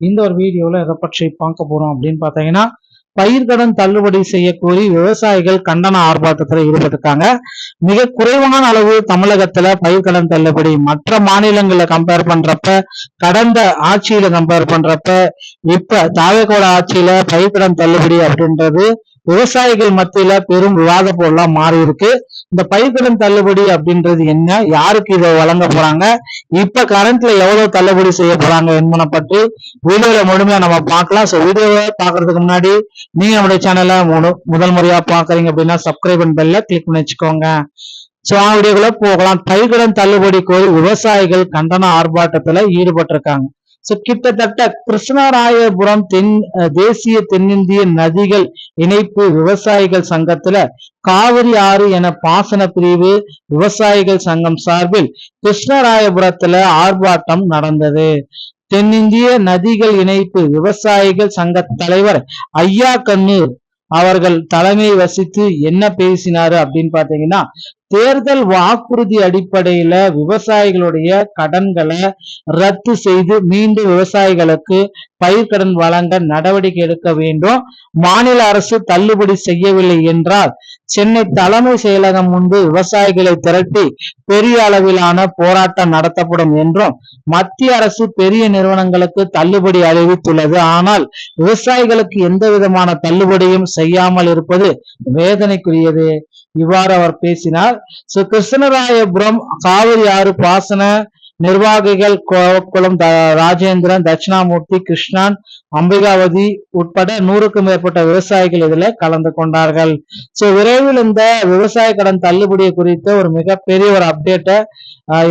இந்த ஒரு வீடியோல எதை பற்றி பார்க்க போறோம் அப்படின்னு பாத்தீங்கன்னா, பயிர்க்கடன் தள்ளுபடி செய்ய கோரி விவசாயிகள் கண்டன ஆர்ப்பாட்டத்தில் ஈடுபட்டிருக்காங்க. மிக குறைவான அளவு தமிழகத்துல பயிர்க்கடன் தள்ளுபடி மற்ற மாநிலங்களை கம்பேர் பண்றப்ப, கடந்த ஆட்சியில கம்பேர் பண்றப்ப, இப்ப தாவேகோட ஆட்சியில பயிர்க்கடன் தள்ளுபடி அப்படின்றது விவசாயிகள் மத்தியில பெரும் விவாத பொருளா மாறி இருக்கு. இந்த பயிர்க்கடன் தள்ளுபடி அப்படின்றது என்ன, யாருக்கு இதை வழங்க போறாங்க, இப்ப கரண்ட்ல எவ்வளவு தள்ளுபடி செய்ய போறாங்க என்பதை பற்றி வீடியோல முழுமையா நம்ம பார்க்கலாம். ஸோ வீடியோவை பாக்குறதுக்கு முன்னாடி நீங்க நம்முடைய சேனலை முதல் முறையா பாக்குறீங்க அப்படின்னா சப்ஸ்கிரைப் பண்ண பெல்ல கிளிக் பண்ணி வச்சுக்கோங்க. சோ வீடியோக்குள்ள போகலாம். பயிர்க்கடன் தள்ளுபடி கோரி விவசாயிகள் கண்டன ஆர்ப்பாட்டத்துல ஈடுபட்டிருக்காங்க. கிட்டத்தட்ட கிருஷ்ணராயபுரம் தேசிய தென்னிந்திய நதிகள் இணைப்பு விவசாயிகள் சங்கத்துல காவிரி ஆறு என பாசன பிரிவு விவசாயிகள் சங்கம் சார்பில் கிருஷ்ணராயபுரத்துல ஆர்ப்பாட்டம் நடந்தது. தென்னிந்திய நதிகள் இணைப்பு விவசாயிகள் சங்க தலைவர் ஐயா கண்ணூர் அவர்கள் தலைமை வசித்து என்ன பேசினாரு அப்படின்னு பாத்தீங்கன்னா, தேர்தல் வாக்குறுதி அடிப்படையில விவசாயிகளுடைய கடன்களை ரத்து செய்து மீண்டும் விவசாயிகளுக்கு பயிர்க்கடன் வழங்க நடவடிக்கை எடுக்க வேண்டும். மாநில அரசு தள்ளுபடி செய்யவில்லை என்றால் சென்னை தலைமை செயலகம் முன்பு விவசாயிகளை திரட்டி பெரிய அளவிலான போராட்டம் நடத்தப்படும் என்றும், மத்திய அரசு பெரிய நிறுவனங்களுக்கு தள்ளுபடி அறிவித்துள்ளது, ஆனால் விவசாயிகளுக்கு எந்த விதமான தள்ளுபடியும் செய்யாமல் இருப்பது வேதனைக்குரியது. இவ்வாறு அவர் பேசினார். கிருஷ்ணராயபுரம் காவிரி ஆறு பாசன நிர்வாகிகள் கோவக்குளம் ராஜேந்திரன், தட்சிணாமூர்த்தி, கிருஷ்ணன், அம்பிகாவதி உட்பட 100க்கும் மேற்பட்ட விவசாயிகள் இதுல கலந்து கொண்டார்கள். விரைவில் இந்த விவசாய கடன் தள்ளுபடி குறித்த ஒரு மிகப்பெரிய ஒரு அப்டேட்டை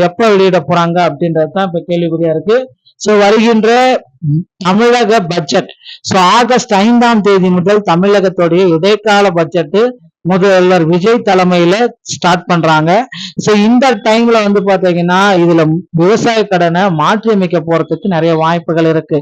எப்ப வெளியிட போறாங்க அப்படின்றதுதான் இப்ப கேள்விக்குறியா இருக்கு. வருகின்ற தமிழக பட்ஜெட் ஆகஸ்ட் 5ஆம் தேதி முதல் தமிழகத்துடைய இடைக்கால பட்ஜெட் முதல்வர் விஜய் தலைமையில ஸ்டார்ட் பண்றாங்க. இந்த டைம்ல பாத்தீங்கன்னா இதுல விவசாய கடனை மாற்றி அமைக்க போறதுக்கு நிறைய வாய்ப்புகள் இருக்கு.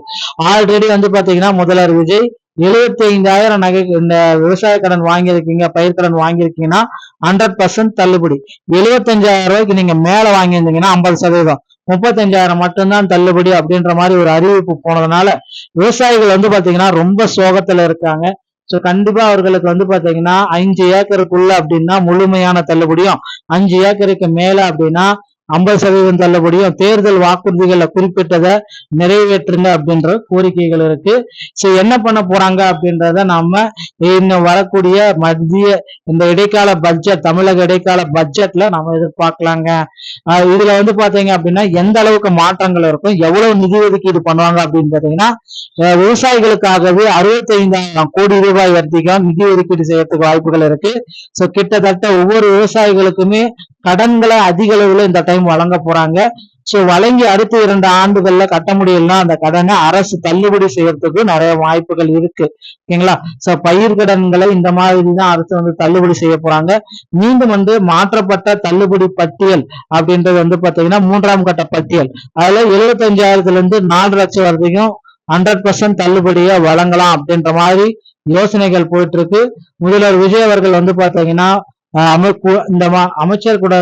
ஆல்ரெடி பாத்தீங்கன்னா முதல்வர் விஜய் 75,000 நகை இந்த விவசாய கடன் வாங்கியிருக்கீங்க, பயிர்க்கடன் வாங்கியிருக்கீங்கன்னா 100% தள்ளுபடி. 75,000 ரூபாய்க்கு நீங்க மேல வாங்கியிருந்தீங்கன்னா 50%, 35,000 மட்டும்தான் தள்ளுபடி அப்படின்ற மாதிரி ஒரு அறிவிப்பு போனதுனால விவசாயிகள் பாத்தீங்கன்னா ரொம்ப சோகத்துல இருக்காங்க. கண்டிப்பா அவர்களுக்கு பாத்தீங்கன்னா 5 ஏக்கருக்குள்ள அப்படின்னா முழுமையான தள்ளுபடியும், 5 ஏக்கருக்கு மேல அப்படின்னா 50% தள்ளுபடியும், தேர்தல் வாக்குறுதிகளை குறிப்பிட்டதை நிறைவேற்றுங்க அப்படின்ற கோரிக்கைகள் இருக்கு. என்ன பண்ண போறாங்க அப்படின்றத நாம இன்னும் வரக்கூடிய மத்திய இந்த இடைக்கால பட்ஜெட், தமிழக இடைக்கால பட்ஜெட்ல நாம எதிர்பார்க்கலாங்க. இதுல பாத்தீங்க அப்படின்னா எந்த அளவுக்கு மாற்றங்கள் இருக்கும், எவ்வளவு நிதி ஒதுக்கீடு பண்ணுவாங்க அப்படின்னு பாத்தீங்கன்னா, விவசாயிகளுக்காகவே 65,000 கோடி ரூபாய் வரைக்கும் நிதி ஒதுக்கீடு செய்யறதுக்கு வாய்ப்புகள் இருக்கு. கிட்டத்தட்ட ஒவ்வொரு விவசாயிகளுக்குமே கடன்களை அதிக அளவுல இந்த டைம் வழங்க போறாங்க. வழங்கி அடுத்த 2 ஆண்டுகள்ல கட்ட முடியலன்னா அந்த கடனை அரசு தள்ளுபடி செய்யறதுக்கு நிறைய வாய்ப்புகள் இருக்கு. ஓகேங்களா? பயிர் கடன்களை இந்த மாதிரிதான் அரசு தள்ளுபடி செய்ய போறாங்க. மீண்டும் மாற்றப்பட்ட தள்ளுபடி பட்டியல் அப்படின்றது பாத்தீங்கன்னா 3ஆம் கட்ட பட்டியல். அதுல 75,000 இருந்து 4 லட்சம் வரைக்கும் 100% தள்ளுபடியா வழங்கலாம் அப்படின்ற மாதிரி யோசனைகள் போயிட்டு இருக்கு. முதல்வர் விஜய் அவர்கள் பாத்தீங்கன்னா இந்த அமைச்சர் கூட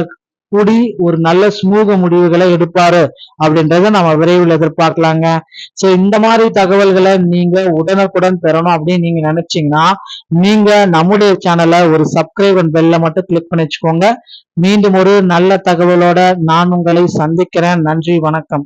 கூடி ஒரு நல்ல சுமூக முடிவுகளை எடுப்பாரு அப்படின்றத நம்ம விரைவில் எதிர்பார்க்கலாங்க. இந்த மாதிரி தகவல்களை நீங்க உடனுக்குடன் பெறணும் அப்படின்னு நீங்க நினைச்சீங்கன்னா நீங்க நம்முடைய சேனலை ஒரு சப்ஸ்கிரைப் அண்ட் பெல்ல மட்டும் கிளிக் பண்ணி வச்சுக்கோங்க. மீண்டும் ஒரு நல்ல தகவலோட நான் உங்களை சந்திக்கிறேன். நன்றி, வணக்கம்.